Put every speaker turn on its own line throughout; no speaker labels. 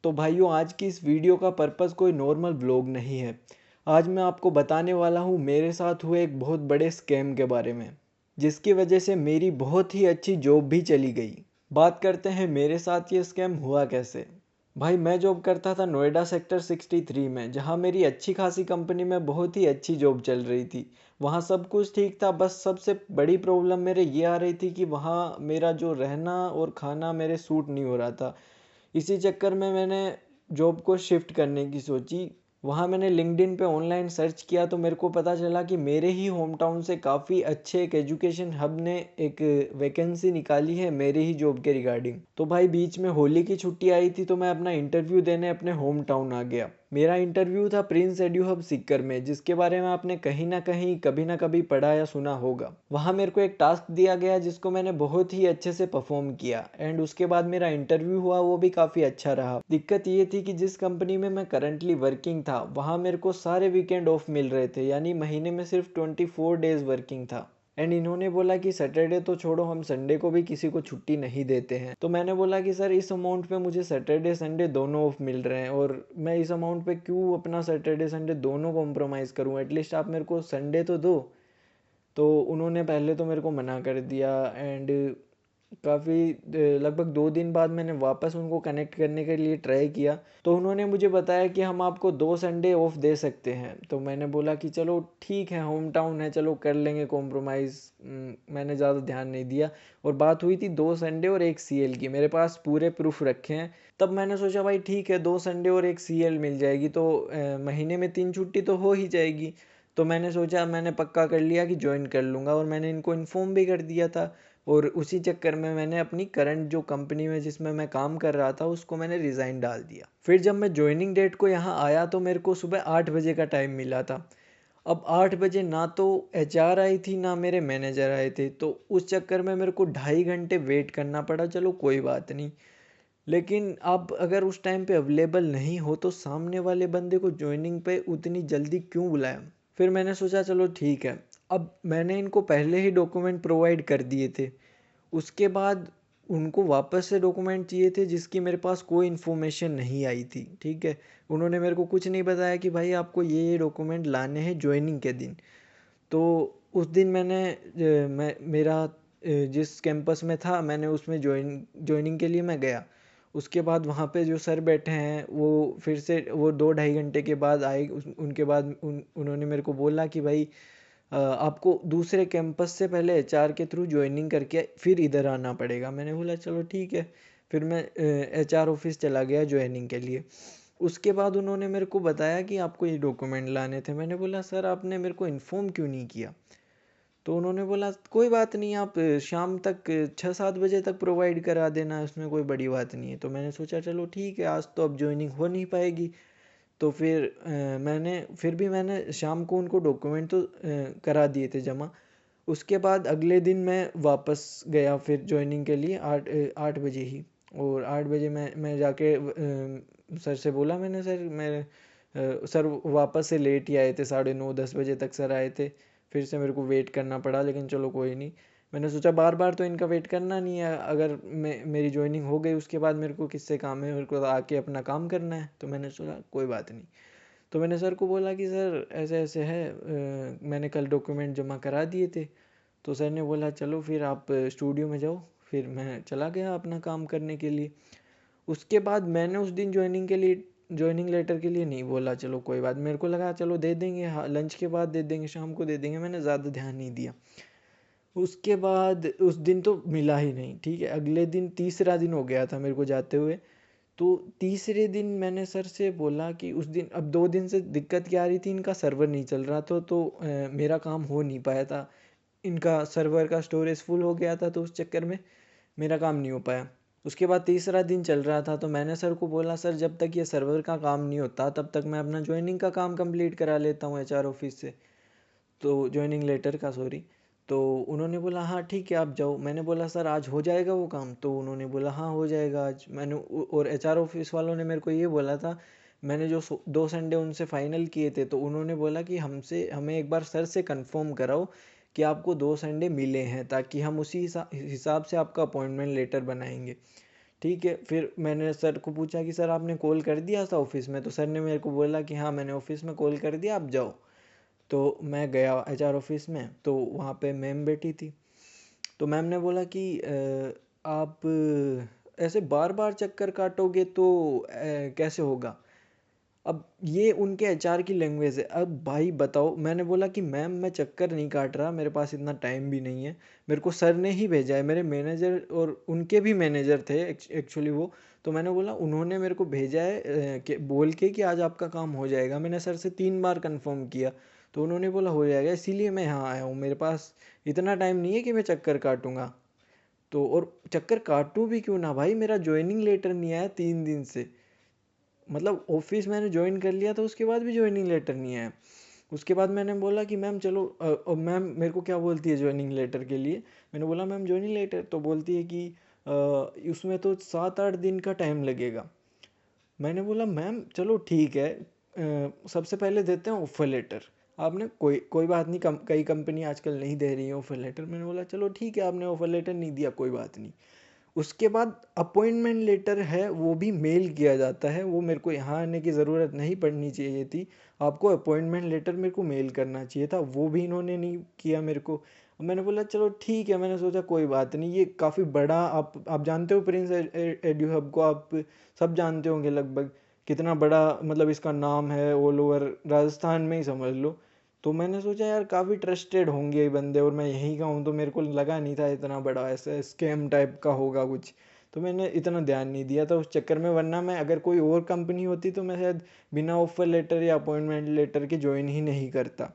तो भाइयों, आज की इस वीडियो का पर्पस कोई नॉर्मल व्लॉग नहीं है। आज मैं आपको बताने वाला हूँ मेरे साथ हुए एक बहुत बड़े स्कैम के बारे में, जिसकी वजह से मेरी बहुत ही अच्छी जॉब भी चली गई। बात करते हैं मेरे साथ ये स्कैम हुआ कैसे। भाई, मैं जॉब करता था नोएडा सेक्टर 63 में, जहाँ मेरी अच्छी खासी कंपनी में बहुत ही अच्छी जॉब चल रही थी। वहाँ सब कुछ ठीक था, बस सबसे बड़ी प्रॉब्लम मेरे ये आ रही थी कि वहाँ मेरा जो रहना और खाना मेरे सूट नहीं हो रहा था। इसी चक्कर में मैंने जॉब को शिफ्ट करने की सोची। वहाँ मैंने लिंक्डइन पे ऑनलाइन सर्च किया तो मेरे को पता चला कि मेरे ही होम टाउन से काफ़ी अच्छे एक एजुकेशन हब ने एक वैकेंसी निकाली है मेरे ही जॉब के रिगार्डिंग। तो भाई, बीच में होली की छुट्टी आई थी तो मैं अपना इंटरव्यू देने अपने होम टाउन आ गया। मेरा इंटरव्यू था प्रिंस एड्यू हब सीकर में, जिसके बारे में आपने कहीं ना कहीं कभी ना कभी पढ़ा या सुना होगा। वहाँ मेरे को एक टास्क दिया गया जिसको मैंने बहुत ही अच्छे से परफॉर्म किया एंड उसके बाद मेरा इंटरव्यू हुआ, वो भी काफ़ी अच्छा रहा। दिक्कत ये थी कि जिस कंपनी में मैं करंटली वर्किंग था वहाँ मेरे को सारे वीकेंड ऑफ मिल रहे थे, यानी महीने में सिर्फ 24 डेज वर्किंग था। एंड इन्होंने बोला कि सैटरडे तो छोड़ो, हम संडे को भी किसी को छुट्टी नहीं देते हैं। तो मैंने बोला कि सर, इस अमाउंट पे मुझे सैटरडे संडे दोनों ऑफ मिल रहे हैं और मैं इस अमाउंट पे क्यों अपना सैटरडे संडे दोनों कॉम्प्रोमाइज़ करूं, एटलीस्ट आप मेरे को संडे तो दो। तो उन्होंने पहले तो मेरे को मना कर दिया एंड काफ़ी लगभग 2 दिन बाद मैंने वापस उनको कनेक्ट करने के लिए ट्राई किया तो उन्होंने मुझे बताया कि हम आपको 2 संडे ऑफ दे सकते हैं। तो मैंने बोला कि चलो ठीक है, होम टाउन है, चलो कर लेंगे कॉम्प्रोमाइज़। मैंने ज़्यादा ध्यान नहीं दिया और बात हुई थी 2 संडे और एक सीएल की। मेरे पास पूरे प्रूफ रखे हैं। तब मैंने सोचा भाई ठीक है, 2 संडे और एक सीएल मिल जाएगी तो महीने में 3 छुट्टी तो हो ही जाएगी। तो मैंने सोचा, मैंने पक्का कर लिया कि ज्वाइन कर लूँगा और मैंने इनको इन्फॉर्म भी कर दिया था। और उसी चक्कर में मैंने अपनी करंट जो कंपनी में जिसमें मैं काम कर रहा था उसको मैंने रिज़ाइन डाल दिया। फिर जब मैं ज्वाइनिंग डेट को यहाँ आया तो मेरे को सुबह 8 बजे का टाइम मिला था। अब 8 बजे ना तो एचआर आई थी ना मेरे मैनेजर आए थे, तो उस चक्कर में मेरे को 2.5 घंटे वेट करना पड़ा। चलो कोई बात नहीं, लेकिन आप अगर उस टाइम पे अवेलेबल नहीं हो तो सामने वाले बंदे को ज्वाइनिंग पे उतनी जल्दी क्यों बुलाया। फिर मैंने सोचा चलो ठीक है। अब मैंने इनको पहले ही डॉक्यूमेंट प्रोवाइड कर दिए थे। उसके बाद उनको वापस से डॉक्यूमेंट चाहिए थे जिसकी मेरे पास कोई इन्फॉर्मेशन नहीं आई थी। ठीक है, उन्होंने मेरे को कुछ नहीं बताया कि भाई आपको ये डॉक्यूमेंट लाने हैं ज्वाइनिंग के दिन। तो उस दिन मैं मेरा जिस कैंपस में था मैंने उसमें ज्वाइनिंग के लिए मैं गया। उसके बाद वहाँ पे जो सर बैठे हैं वो फिर से वो 2-2.5 घंटे के बाद आए। उनके बाद उन्होंने मेरे को बोला कि भाई आपको दूसरे कैंपस से पहले एचआर के थ्रू ज्वाइनिंग करके फिर इधर आना पड़ेगा। मैंने बोला चलो ठीक है। फिर मैं एचआर ऑफिस चला गया ज्वाइनिंग के लिए। उसके बाद उन्होंने मेरे को बताया कि आपको ये डॉक्यूमेंट लाने थे। मैंने बोला सर, आपने मेरे को इन्फॉर्म क्यों नहीं किया। तो उन्होंने बोला कोई बात नहीं, आप शाम तक 6-7 बजे तक प्रोवाइड करा देना, उसमें कोई बड़ी बात नहीं है। तो मैंने सोचा चलो ठीक है, आज तो अब ज्वाइनिंग हो नहीं पाएगी। तो फिर मैंने शाम को उनको डॉक्यूमेंट तो करा दिए थे जमा। उसके बाद अगले दिन मैं वापस गया फिर ज्वाइनिंग के लिए 8 बजे ही। और 8 बजे मैं जाके सर से बोला, मैंने सर सर वापस से लेट ही आए थे, 9:30-10 बजे तक सर आए थे। फिर से मेरे को वेट करना पड़ा, लेकिन चलो कोई नहीं। मैंने सोचा बार बार तो इनका वेट करना नहीं है, अगर मेरी ज्वाइनिंग हो गई उसके बाद मेरे को किससे काम है, मेरे को तो आके अपना काम करना है। तो मैंने सोचा कोई बात नहीं। तो मैंने सर को बोला कि सर ऐसे ऐसे है, मैंने कल डॉक्यूमेंट जमा करा दिए थे। तो सर ने बोला चलो फिर आप स्टूडियो में जाओ। फिर मैं चला गया अपना काम करने के लिए। उसके बाद मैंने उस दिन ज्वाइनिंग लेटर के लिए नहीं बोला, चलो कोई बात। मेरे को लगा चलो दे देंगे, हाँ लंच के बाद दे देंगे, शाम को दे देंगे। मैंने ज़्यादा ध्यान नहीं दिया। उसके बाद उस दिन तो मिला ही नहीं। ठीक है, अगले दिन तीसरा दिन हो गया था मेरे को जाते हुए। तो तीसरे दिन मैंने सर से बोला कि उस दिन, अब 2 दिन से दिक्कत क्या आ रही थी, इनका सर्वर नहीं चल रहा था तो मेरा काम हो नहीं पाया था। इनका सर्वर का स्टोरेज फुल हो गया था तो उस चक्कर में मेरा काम नहीं हो पाया। उसके बाद तीसरा दिन चल रहा था तो मैंने सर को बोला सर, जब तक ये सर्वर का काम नहीं होता तब तक मैं अपना ज्वाइनिंग का काम कंप्लीट करा लेता हूँ एचआर ऑफिस से। तो ज्वाइनिंग लेटर का, सॉरी। तो उन्होंने बोला हाँ ठीक है आप जाओ। मैंने बोला सर आज हो जाएगा वो काम। तो उन्होंने बोला हाँ हो जाएगा आज। और एचआर ऑफिस वालों ने मेरे को ये बोला था, मैंने जो 2 संडे उनसे फाइनल किए थे तो उन्होंने बोला कि हमें एक बार सर से कंफर्म कराओ कि आपको 2 संडे मिले हैं, ताकि हम उसी हिसाब से आपका अपॉइंटमेंट लेटर बनाएंगे। ठीक है, फिर मैंने सर को पूछा कि सर आपने कॉल कर दिया था ऑफिस में? तो सर ने मेरे को बोला कि हाँ मैंने ऑफिस में कॉल कर दिया, आप जाओ। तो मैं गया एचआर ऑफिस में, तो वहाँ पे मैम बैठी थी। तो मैम ने बोला कि आप ऐसे बार बार चक्कर काटोगे तो कैसे होगा? अब ये उनके एचआर की लैंग्वेज है। अब भाई बताओ, मैंने बोला कि मैम मैं चक्कर नहीं काट रहा, मेरे पास इतना टाइम भी नहीं है, मेरे को सर ने ही भेजा है, मेरे मैनेजर और उनके भी मैनेजर थे एक्चुअली वो। तो मैंने बोला उन्होंने मेरे को भेजा है बोल के कि आज आपका काम हो जाएगा। मैंने सर से 3 बार कंफर्म किया, तो उन्होंने बोला हो जाएगा, इसीलिए मैं यहाँ आया हूँ, मेरे पास इतना टाइम नहीं है कि मैं चक्कर काटूंगा। तो और चक्कर काटूं भी क्यों ना भाई, मेरा ज्वाइनिंग लेटर नहीं आया 3 दिन से। मतलब ऑफिस मैंने ज्वाइन कर लिया था, उसके बाद भी ज्वाइनिंग लेटर नहीं आया। उसके बाद मैंने बोला कि मैम चलो, मैम मेरे को क्या बोलती है ज्वाइनिंग लेटर के लिए, मैंने बोला मैम ज्वाइनिंग लेटर, तो बोलती है कि उसमें तो 7-8 दिन का टाइम लगेगा। मैंने बोला मैम चलो ठीक है, सबसे पहले देते हैं ऑफर लेटर। आपने कोई कोई बात नहीं, कई कंपनी आजकल नहीं दे रही है ऑफर लेटर। मैंने बोला चलो ठीक है, आपने ऑफर लेटर नहीं दिया, कोई बात नहीं। उसके बाद अपॉइंटमेंट लेटर है, वो भी मेल किया जाता है। वो मेरे को यहाँ आने की ज़रूरत नहीं पड़नी चाहिए थी, आपको अपॉइंटमेंट लेटर मेरे को मेल करना चाहिए था, वो भी इन्होंने नहीं किया मेरे को। अब मैंने बोला चलो ठीक है, मैंने सोचा कोई बात नहीं, ये काफ़ी बड़ा, आप जानते हो प्रिंस एड्यू हब को, आप सब जानते होंगे लगभग, कितना बड़ा मतलब इसका नाम है ऑल ओवर राजस्थान में ही समझ लो। तो मैंने सोचा यार काफ़ी ट्रस्टेड होंगे ये बंदे, और मैं यहीं का हूँ, तो मेरे को लगा नहीं था इतना बड़ा ऐसा स्कैम टाइप का होगा कुछ। तो मैंने इतना ध्यान नहीं दिया था उस चक्कर में, वरना मैं अगर कोई और कंपनी होती तो मैं शायद बिना ऑफर लेटर या अपॉइंटमेंट लेटर के ज्वाइन ही नहीं करता।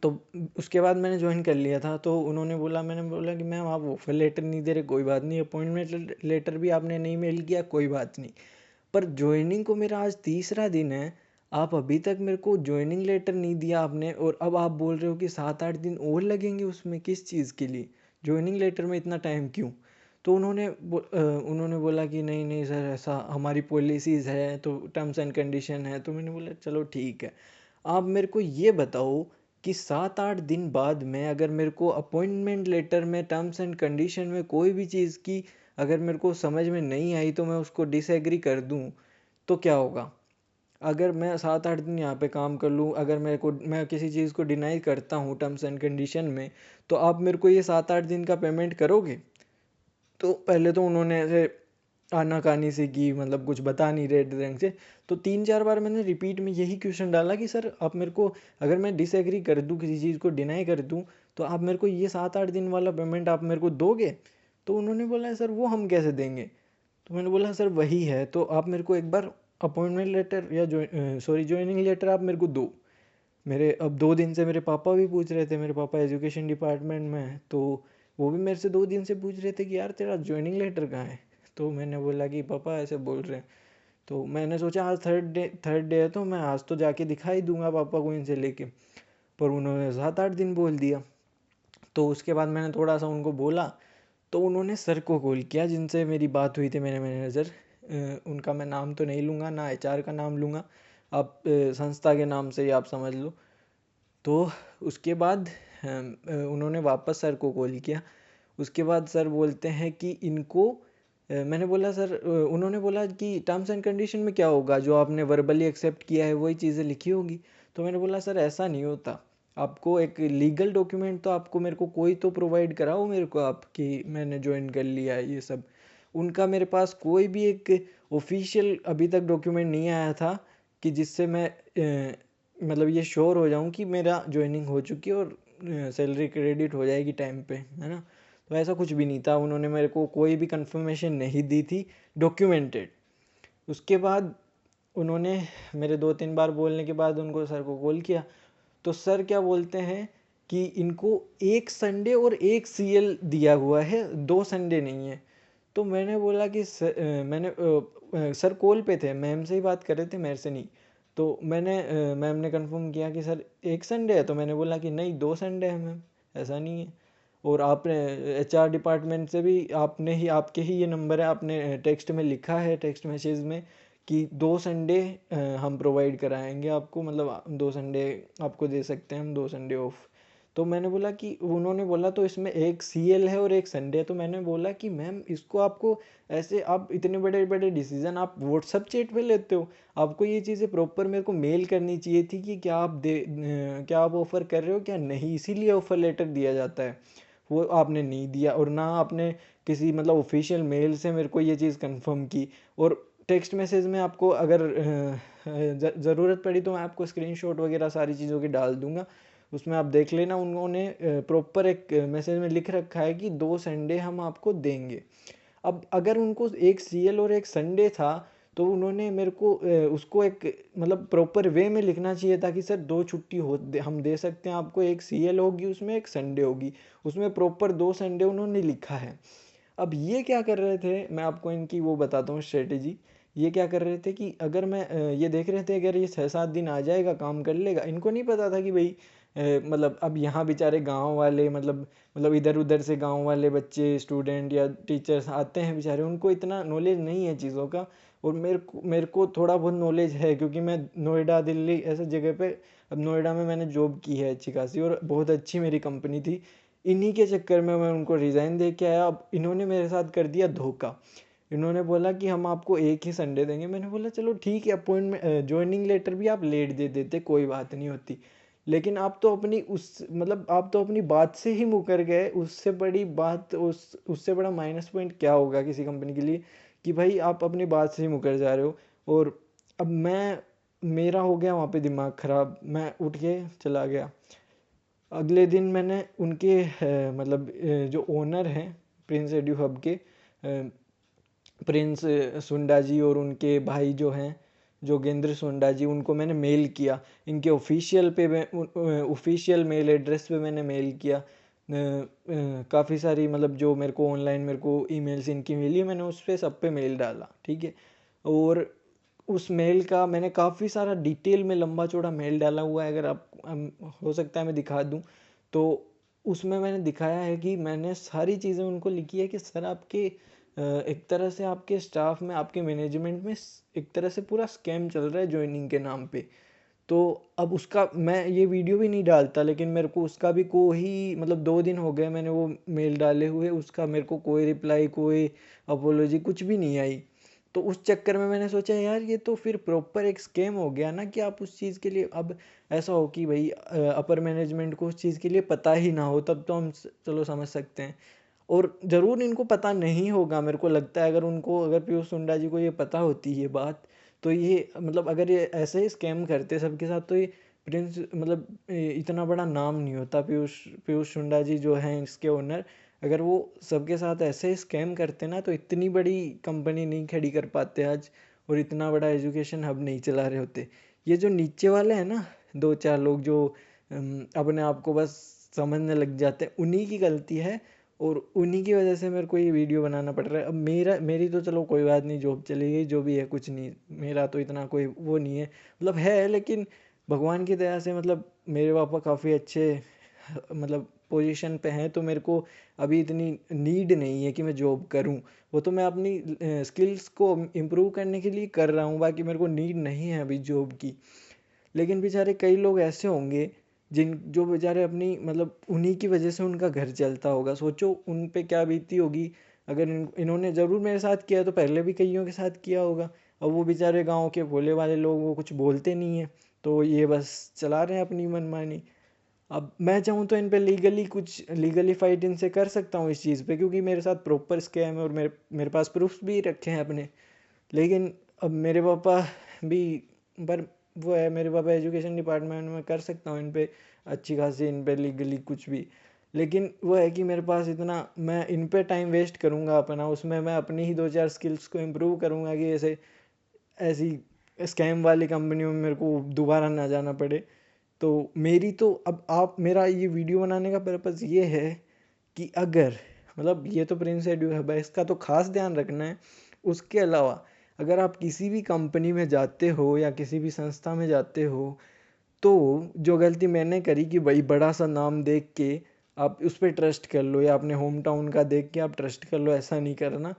तो उसके बाद मैंने ज्वाइन कर लिया था। तो उन्होंने बोला, मैंने बोला कि मैम आप ऑफर लेटर नहीं दे रहे, कोई बात नहीं, अपॉइंटमेंट लेटर भी आपने नहीं मेल किया, कोई बात नहीं, पर ज्वाइनिंग को मेरा आज तीसरा दिन है, आप अभी तक मेरे को ज्वाइनिंग लेटर नहीं दिया आपने, और अब आप बोल रहे हो कि 7-8 दिन और लगेंगे, उसमें किस चीज़ के लिए, ज्वाइनिंग लेटर में इतना टाइम क्यों? तो उन्होंने बोला कि नहीं नहीं सर, ऐसा हमारी पॉलिसीज़ है, तो टर्म्स एंड कंडीशन है। तो मैंने बोला चलो ठीक है, आप मेरे को ये बताओ कि 7-8 दिन बाद में अगर मेरे को अपॉइंटमेंट लेटर में टर्म्स एंड कंडीशन में कोई भी चीज़ की अगर मेरे को समझ में नहीं आई, तो मैं उसको डिसएग्री कर दूं, तो क्या होगा? अगर मैं 7-8 दिन यहाँ पे काम कर लूँ, अगर मैं किसी चीज़ को डिनाई करता हूँ टर्म्स एंड कंडीशन में, तो आप मेरे को ये 7-8 दिन का पेमेंट करोगे? तो पहले तो उन्होंने ऐसे आनाकानी से की, मतलब कुछ बता नहीं रहे ढंग से। तो 3-4 बार मैंने रिपीट में यही क्वेश्चन डाला कि सर आप मेरे को, अगर मैं डिसएग्री कर दूं, किसी चीज़ को डिनाई कर दूं, तो आप मेरे को ये 7-8 दिन वाला पेमेंट आप मेरे को दोगे? तो उन्होंने बोला सर वो हम कैसे देंगे? तो मैंने बोला सर वही है, तो आप मेरे को एक बार अपॉइंटमेंट लेटर या ज्वाइनिंग लेटर आप मेरे को दो। मेरे अब 2 दिन से मेरे पापा भी पूछ रहे थे, मेरे पापा एजुकेशन डिपार्टमेंट में हैं, तो वो भी मेरे से 2 दिन से पूछ रहे थे कि यार तेरा ज्वाइनिंग लेटर कहाँ है? तो मैंने बोला कि पापा ऐसे बोल रहे हैं। तो मैंने सोचा आज थर्ड डे है, तो मैं आज तो जाके दिखाई दूंगा पापा को इनसे लेके, पर उन्होंने 7-8 दिन बोल दिया। तो उसके बाद मैंने थोड़ा सा उनको बोला, तो उन्होंने सर को कॉल किया जिनसे मेरी बात हुई थी, मेरे मैनेजर, उनका मैं नाम तो नहीं लूँगा, ना एचआर का नाम लूँगा, आप संस्था के नाम से ही आप समझ लो। तो उसके बाद उन्होंने वापस सर को कॉल किया। उसके बाद सर बोलते हैं कि इनको मैंने बोला सर, उन्होंने बोला कि टर्म्स एंड कंडीशन में क्या होगा, जो आपने वर्बली एक्सेप्ट किया है वही चीज़ें लिखी होगी। तो मैंने बोला सर ऐसा नहीं होता, आपको एक लीगल डॉक्यूमेंट तो आपको मेरे को कोई तो प्रोवाइड कराओ मेरे को, आप कि मैंने ज्वाइन कर लिया है ये सब। उनका मेरे पास कोई भी एक ऑफिशियल अभी तक डॉक्यूमेंट नहीं आया था कि जिससे मैं मतलब ये श्योर हो जाऊं कि मेरा ज्वाइनिंग हो चुकी है और सैलरी क्रेडिट हो जाएगी टाइम पे, है ना? तो ऐसा कुछ भी नहीं था, उन्होंने मेरे को कोई भी कंफर्मेशन नहीं दी थी डॉक्यूमेंटेड। उसके बाद उन्होंने मेरे 2-3 बार बोलने के बाद उनको सर को कॉल किया। तो सर क्या बोलते हैं कि इनको एक संडे और एक सीएल दिया हुआ है, 2 संडे नहीं है। तो मैंने बोला कि सर कॉल पे थे, मैम से ही बात कर रहे थे, मेरे से नहीं। तो मैम ने कंफर्म किया कि सर एक संडे है, तो मैंने बोला कि नहीं 2 संडे है मैम, ऐसा नहीं है। और आपने एचआर डिपार्टमेंट से भी, आपने ही, आपके ही ये नंबर है, आपने टेक्स्ट में लिखा है, टेक्स्ट मैसेज में, कि 2 संडे हम प्रोवाइड कराएंगे आपको, मतलब 2 संडे आपको दे सकते हैं हम, 2 संडे ऑफ। तो मैंने बोला कि उन्होंने बोला तो इसमें एक सीएल है और एक संडे है। तो मैंने बोला कि मैम इसको आपको ऐसे आप इतने बड़े बड़े डिसीजन आप व्हाट्सअप चैट पे लेते हो, आपको ये चीज़ें प्रॉपर मेरे को मेल करनी चाहिए थी कि क्या आप ऑफ़र कर रहे हो क्या नहीं, इसीलिए ऑफ़र लेटर दिया जाता है। वो आपने नहीं दिया और ना आपने किसी मतलब ऑफिशियल मेल से मेरे को ये चीज़ कंफर्म की। और टेक्स्ट मैसेज में आपको अगर ज़रूरत पड़ी तो मैं आपको स्क्रीनशॉट वगैरह सारी चीज़ों की डाल दूंगा, उसमें आप देख लेना। उन्होंने प्रॉपर एक मैसेज में लिख रखा है कि 2 संडे हम आपको देंगे। अब अगर उनको एक सीएल और एक संडे था तो उन्होंने मेरे को उसको एक मतलब प्रॉपर वे में लिखना चाहिए था कि सर 2 छुट्टी हम दे सकते हैं आपको, एक सीएल होगी उसमें, एक संडे होगी उसमें, प्रॉपर 2 संडे उन्होंने लिखा है। अब ये क्या कर रहे थे, मैं आपको इनकी वो बताता हूँ स्ट्रेटेजी। ये क्या कर रहे थे कि अगर मैं ये देख रहे थे अगर ये 6-7 दिन आ जाएगा काम कर लेगा, इनको नहीं पता था कि भाई मतलब अब यहाँ बेचारे गांव वाले मतलब इधर उधर से गांव वाले बच्चे स्टूडेंट या टीचर्स आते हैं बेचारे, उनको इतना नॉलेज नहीं है चीज़ों का। और मेरे को थोड़ा बहुत नॉलेज है क्योंकि मैं नोएडा दिल्ली ऐसे जगह पे, अब नोएडा में मैंने जॉब की है अच्छी खासी और बहुत अच्छी मेरी कंपनी थी। इन्हीं के चक्कर में मैं उनको रिज़ाइन दे के आया। अब इन्होंने मेरे साथ कर दिया धोखा। इन्होंने बोला कि हम आपको एक ही संडे देंगे। मैंने बोला चलो ठीक है, अपॉइंटमेंट ज्वाइनिंग लेटर भी आप लेट दे देते, कोई बात नहीं होती। लेकिन आप तो अपनी उस मतलब आप तो अपनी बात से ही मुकर गए। उससे बड़ी बात उससे बड़ा माइनस पॉइंट क्या होगा किसी कंपनी के लिए कि भाई आप अपनी बात से ही मुकर जा रहे हो। और अब मेरा हो गया वहाँ पे दिमाग ख़राब, मैं उठ के चला गया। अगले दिन मैंने उनके मतलब जो ओनर हैं प्रिंस एड्यू हब के, प्रिंस सुंडा जी और उनके भाई जो हैं जोगेंद्र सुंडा जी, उनको मैंने मेल किया। इनके ऑफिशियल मेल एड्रेस पे मैंने मेल किया। काफ़ी सारी मतलब जो मेरे को ऑनलाइन मेरे को ईमेल्स इनकी मिली, मैंने उस पर सब पे मेल डाला, ठीक है। और उस मेल का मैंने काफ़ी सारा डिटेल में लंबा चौड़ा मेल डाला हुआ है, अगर आप हो सकता है मैं दिखा दूँ। तो उसमें मैंने दिखाया है कि मैंने सारी चीज़ें उनको लिखी है कि सर आपके एक तरह से आपके स्टाफ में आपके मैनेजमेंट में एक तरह से पूरा स्कैम चल रहा है ज्वाइनिंग के नाम पे। तो अब उसका मैं ये वीडियो भी नहीं डालता, लेकिन मेरे को उसका भी कोई मतलब 2 दिन हो गए मैंने वो मेल डाले हुए, उसका मेरे को कोई रिप्लाई कोई अपोलॉजी कुछ भी नहीं आई। तो उस चक्कर में मैंने सोचा यार ये तो फिर प्रॉपर एक स्कैम हो गया ना, कि आप उस चीज़ के लिए अब ऐसा हो कि भाई अपर मैनेजमेंट को उस चीज़ के लिए पता ही ना हो, तब तो हम चलो समझ सकते हैं। और ज़रूर इनको पता नहीं होगा मेरे को लगता है, अगर पीयूष सुंडा जी को ये पता होती ये बात, तो ये मतलब अगर ये ऐसे ही स्कैम करते सबके साथ तो ये प्रिंस मतलब इतना बड़ा नाम नहीं होता। पीयूष पीयूष सुंडा जी जो हैं इसके ओनर, अगर वो सबके साथ ऐसे ही स्कैम करते ना तो इतनी बड़ी कंपनी नहीं खड़ी कर पाते आज, और इतना बड़ा एजुकेशन हब नहीं चला रहे होते। ये जो नीचे वाले हैं ना 2-4 लोग जो अपने आप को बस समझने लग जाते हैं, उन्हीं की गलती है। और उन्हीं की वजह से मेरे को ये वीडियो बनाना पड़ रहा है। अब मेरी तो चलो कोई बात नहीं, जॉब चली गई, जो भी है कुछ नहीं, मेरा तो इतना कोई वो नहीं है, मतलब है, लेकिन भगवान की दया से मतलब मेरे पापा काफ़ी अच्छे मतलब पोजीशन पे हैं, तो मेरे को अभी इतनी नीड नहीं है कि मैं जॉब करूं। वो तो मैं अपनी स्किल्स को इम्प्रूव करने के लिए कर रहा हूँ, बाकी मेरे को नीड नहीं है अभी जॉब की। लेकिन बेचारे कई लोग ऐसे होंगे जिन जो बेचारे अपनी मतलब उन्हीं की वजह से उनका घर चलता होगा, सोचो उन पे क्या बीती होगी। अगर इन्होंने ज़रूर मेरे साथ किया तो पहले भी कईयों के साथ किया होगा। अब वो बेचारे गांव के भोले वाले लोग वो कुछ बोलते नहीं हैं, तो ये बस चला रहे हैं अपनी मनमानी। अब मैं चाहूँ तो इन पे लीगली फाइट इनसे कर सकता हूँ इस चीज़ पे, क्योंकि मेरे साथ प्रॉपर स्कैम है और मेरे मेरे पास प्रूफ्स भी रखे हैं अपने। लेकिन अब मेरे पापा भी, पर वो है मेरे पापा एजुकेशन डिपार्टमेंट में, कर सकता हूँ इन पे अच्छी खासी इन पे लीगली कुछ भी। लेकिन वो है कि मेरे पास इतना मैं इन पे टाइम वेस्ट करूँगा अपना, उसमें मैं अपनी ही 2-4 स्किल्स को इम्प्रूव करूँगा कि ऐसे ऐसी स्कैम वाली कंपनियों में मेरे को दोबारा ना जाना पड़े। तो मेरी तो अब आप मेरा ये वीडियो बनाने का पर्पज़ ये है कि अगर मतलब ये तो प्रिंस एड्यू हब है, इसका तो खास ध्यान रखना है। उसके अलावा अगर आप किसी भी कंपनी में जाते हो या किसी भी संस्था में जाते हो, तो जो गलती मैंने करी कि भाई बड़ा सा नाम देख के आप उस पर ट्रस्ट कर लो, या अपने होम टाउन का देख के आप ट्रस्ट कर लो, ऐसा नहीं करना।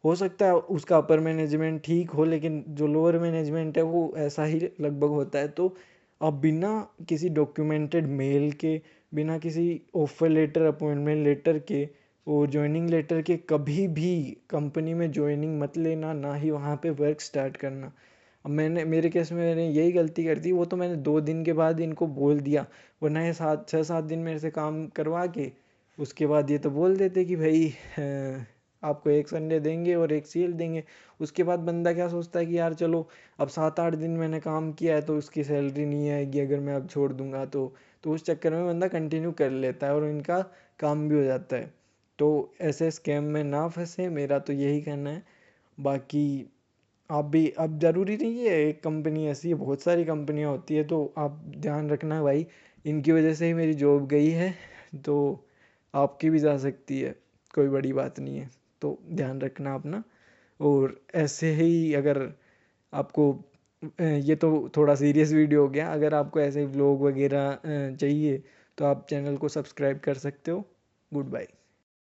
हो सकता है उसका अपर मैनेजमेंट ठीक हो, लेकिन जो लोअर मैनेजमेंट है वो ऐसा ही लगभग होता है। तो आप बिना किसी डॉक्यूमेंटेड मेल के, बिना किसी ऑफर लेटर, अपॉइंटमेंट लेटर के और जॉइनिंग लेटर के कभी भी कंपनी में जॉइनिंग मत लेना, ना ही वहाँ पे वर्क स्टार्ट करना। अब मेरे केस में मैंने यही गलती कर दी। वो तो मैंने 2 दिन के बाद इनको बोल दिया, वरना ये 6-7 दिन मेरे से काम करवा के उसके बाद ये तो बोल देते कि भाई आपको एक संडे देंगे और एक सील देंगे। उसके बाद बंदा क्या सोचता है कि यार चलो अब 7-8 दिन मैंने काम किया है तो उसकी सैलरी नहीं आएगी अगर मैं अब छोड़ दूंगा तो उस चक्कर में बंदा कंटिन्यू कर लेता है और इनका काम भी हो जाता है। तो ऐसे स्कैम में ना फंसे, मेरा तो यही कहना है। बाकी आप भी, अब ज़रूरी नहीं है एक कंपनी ऐसी है, बहुत सारी कंपनियां होती है, तो आप ध्यान रखना भाई। इनकी वजह से ही मेरी जॉब गई है, तो आपकी भी जा सकती है, कोई बड़ी बात नहीं है। तो ध्यान रखना अपना। और ऐसे ही अगर आपको ये तो थोड़ा सीरियस वीडियो हो गया, अगर आपको ऐसे व्लॉग वगैरह चाहिए तो आप चैनल को सब्सक्राइब कर सकते हो। Good bye.